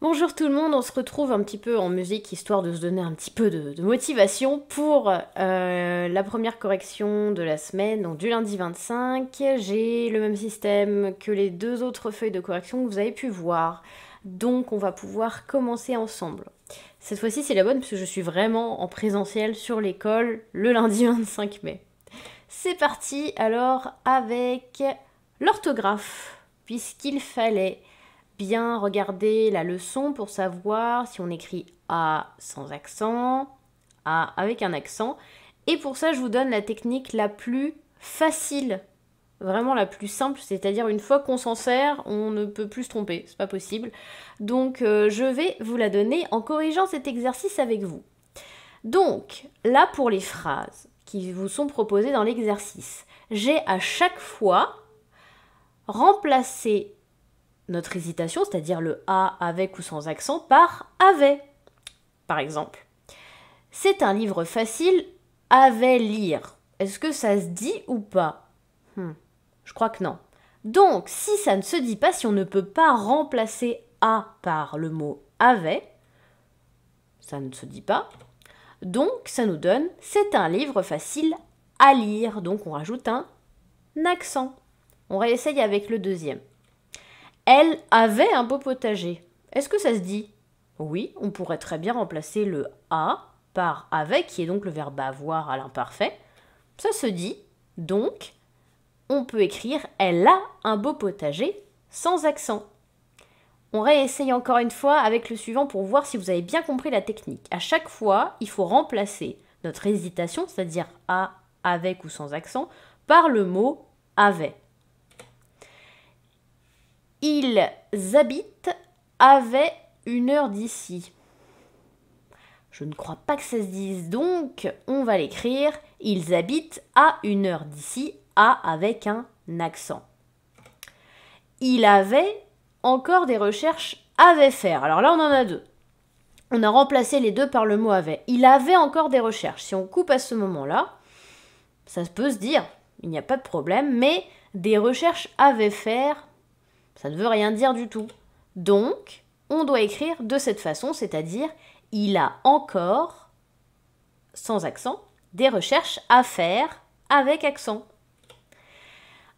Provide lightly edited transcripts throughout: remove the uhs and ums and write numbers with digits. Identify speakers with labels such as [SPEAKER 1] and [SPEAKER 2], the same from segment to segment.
[SPEAKER 1] Bonjour tout le monde, on se retrouve un petit peu en musique histoire de se donner un petit peu de motivation pour la première correction de la semaine, donc du lundi 25. J'ai le même système que les deux autres feuilles de correction que vous avez pu voir, donc on va pouvoir commencer ensemble. Cette fois-ci c'est la bonne parce que je suis vraiment en présentiel sur l'école le lundi 25 mai. C'est parti alors avec l'orthographe, puisqu'il fallait bien regarder la leçon pour savoir si on écrit A sans accent, A avec un accent. Et pour ça, je vous donne la technique la plus facile, vraiment la plus simple, c'est-à-dire une fois qu'on s'en sert, on ne peut plus se tromper, c'est pas possible. Donc je vais vous la donner en corrigeant cet exercice avec vous. Donc là, pour les phrases qui vous sont proposées dans l'exercice, j'ai à chaque fois remplacé notre hésitation, c'est-à-dire le A avec ou sans accent, par avait. Par exemple, c'est un livre facile, avait lire. Est-ce que ça se dit ou pas? Je crois que non. Donc, si ça ne se dit pas, si on ne peut pas remplacer A par le mot avait, ça ne se dit pas. Donc, ça nous donne c'est un livre facile à lire. Donc, on rajoute un accent. On réessaye avec le deuxième. Elle avait un beau potager. Est-ce que ça se dit? Oui, on pourrait très bien remplacer le a par avec, qui est donc le verbe avoir à l'imparfait. Ça se dit, donc on peut écrire elle a un beau potager sans accent. On réessaye encore une fois avec le suivant pour voir si vous avez bien compris la technique. À chaque fois, il faut remplacer notre hésitation, c'est-à-dire a avec ou sans accent, par le mot avait. Ils habitent avec 1 heure d'ici. Je ne crois pas que ça se dise, donc on va l'écrire. Ils habitent à 1 heure d'ici, à avec un accent. Il avait encore des recherches avait faire. Alors là, on en a deux. On a remplacé les deux par le mot avait. Il avait encore des recherches. Si on coupe à ce moment-là, ça peut se dire, il n'y a pas de problème, mais des recherches avait faire, ça ne veut rien dire du tout. Donc, on doit écrire de cette façon, c'est-à-dire il a encore, sans accent, des recherches à faire avec accent.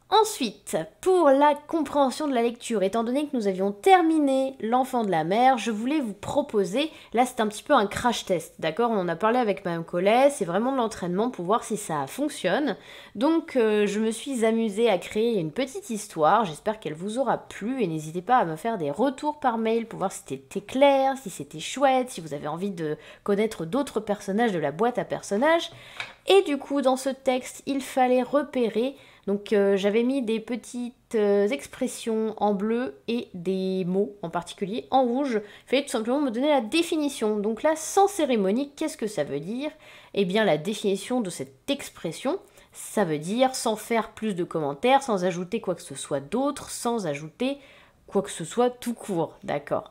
[SPEAKER 1] Ensuite, pour la compréhension de la lecture, étant donné que nous avions terminé l'enfant de la mer, je voulais vous proposer, là c'est un petit peu un crash test, d'accord? On en a parlé avec Madame Collet, c'est vraiment de l'entraînement pour voir si ça fonctionne. Donc je me suis amusée à créer une petite histoire, j'espère qu'elle vous aura plu et n'hésitez pas à me faire des retours par mail pour voir si c'était clair, si c'était chouette, si vous avez envie de connaître d'autres personnages de la boîte à personnages. Et du coup, dans ce texte, il fallait repérer. Donc j'avais mis des petites expressions en bleu et des mots en particulier en rouge. Il fallait tout simplement me donner la définition. Donc là, sans cérémonie, qu'est-ce que ça veut dire? Eh bien, la définition de cette expression, ça veut dire sans faire plus de commentaires, sans ajouter quoi que ce soit d'autre, sans ajouter quoi que ce soit tout court, d'accord?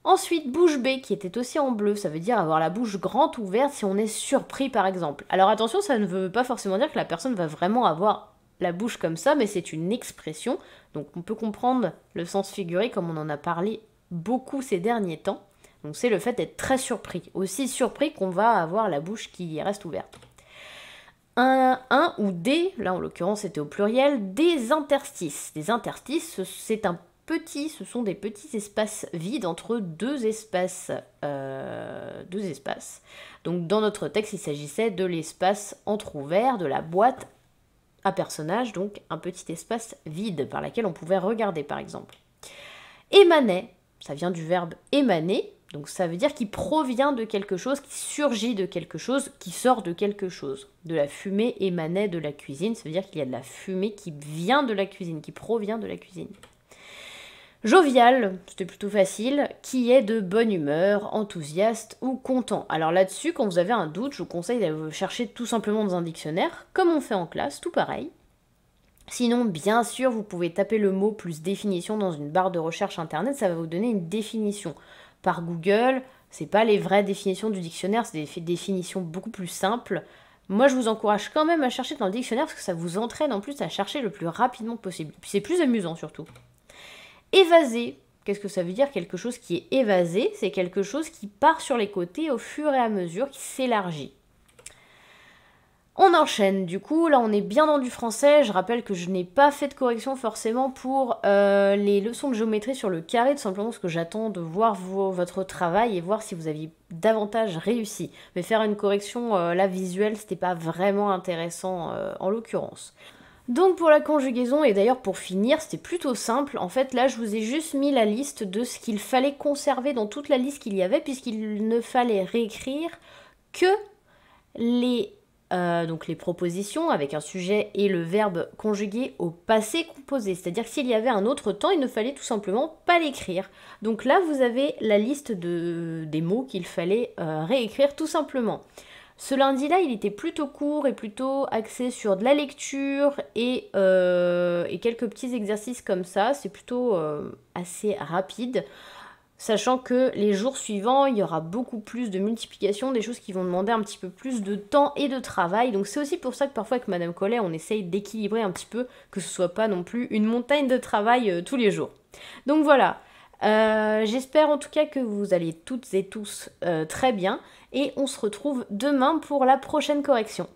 [SPEAKER 1] Ensuite, bouche bée, qui était aussi en bleu, ça veut dire avoir la bouche grande ouverte si on est surpris par exemple. Alors attention, ça ne veut pas forcément dire que la personne va vraiment avoir la bouche comme ça, mais c'est une expression, donc on peut comprendre le sens figuré comme on en a parlé beaucoup ces derniers temps. Donc c'est le fait d'être très surpris, aussi surpris qu'on va avoir la bouche qui reste ouverte. Un ou des, là en l'occurrence c'était au pluriel, des interstices. Des interstices, ce sont des petits espaces vides entre deux espaces. Donc dans notre texte, il s'agissait de l'espace entrouvert de la boîte à personnages, donc un petit espace vide par lequel on pouvait regarder par exemple. Émanait, ça vient du verbe émaner, donc ça veut dire qu'il provient de quelque chose, qui surgit de quelque chose, qui sort de quelque chose. De la fumée émanait de la cuisine, ça veut dire qu'il y a de la fumée qui vient de la cuisine, qui provient de la cuisine. Jovial, c'était plutôt facile, qui est de bonne humeur, enthousiaste ou content. Alors là-dessus, quand vous avez un doute, je vous conseille d'aller chercher tout simplement dans un dictionnaire, comme on fait en classe, tout pareil. Sinon, bien sûr, vous pouvez taper le mot plus définition dans une barre de recherche internet, ça va vous donner une définition. Par Google, c'est pas les vraies définitions du dictionnaire, c'est des définitions beaucoup plus simples. Moi, je vous encourage quand même à chercher dans le dictionnaire parce que ça vous entraîne en plus à chercher le plus rapidement possible. Puis c'est plus amusant surtout. Évaser, Qu'est-ce que ça veut dire? Quelque chose qui est évasé, c'est quelque chose qui part sur les côtés au fur et à mesure, qui s'élargit. On enchaîne, du coup, là on est bien dans du français. Je rappelle que je n'ai pas fait de correction forcément pour les leçons de géométrie sur le carré, tout simplement parce que j'attends de voir votre travail et voir si vous aviez davantage réussi. Mais faire une correction là visuelle, c'était pas vraiment intéressant en l'occurrence. Donc pour la conjugaison, et d'ailleurs pour finir, c'était plutôt simple. En fait, là, je vous ai juste mis la liste de ce qu'il fallait conserver dans toute la liste qu'il y avait, puisqu'il ne fallait réécrire que donc les propositions avec un sujet et le verbe conjugué au passé composé. C'est-à-dire que s'il y avait un autre temps, il ne fallait tout simplement pas l'écrire. Donc là, vous avez la liste des mots qu'il fallait réécrire tout simplement. Ce lundi-là, il était plutôt court et plutôt axé sur de la lecture et quelques petits exercices comme ça. C'est plutôt assez rapide. Sachant que les jours suivants, il y aura beaucoup plus de multiplication, des choses qui vont demander un petit peu plus de temps et de travail. Donc c'est aussi pour ça que parfois avec Madame Collet, on essaye d'équilibrer un petit peu, que ce soit pas non plus une montagne de travail tous les jours. Donc voilà, j'espère en tout cas que vous allez toutes et tous très bien, et on se retrouve demain pour la prochaine correction.